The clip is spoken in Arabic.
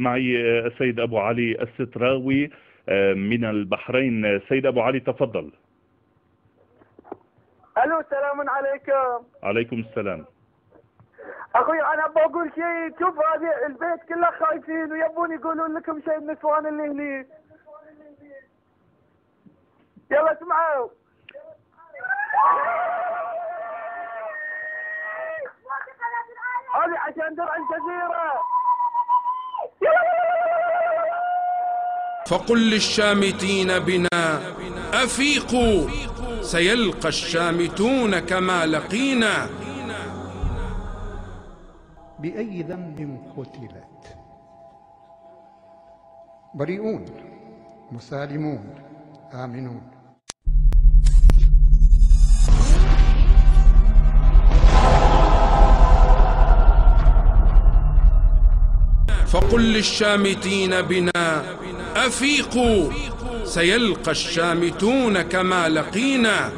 معي السيد أبو علي الستراوي من البحرين. سيد أبو علي تفضل. الو، السلام عليكم. عليكم السلام. اخوي انا بقول شيء، شوف هذه البيت كله خايفين ويبون يقولون لكم شيء النسوان اللي هني. يلا اسمعوا. هذه عشان درع الجزيرة. فقل للشامتين بنا أفيقوا، سيلقى الشامتون كما لقينا. بأي ذنب قتلت؟ بريئون مسالمون آمنون. فقل للشامتين بنا أفيقوا، سيلقى الشامتون كما لقينا.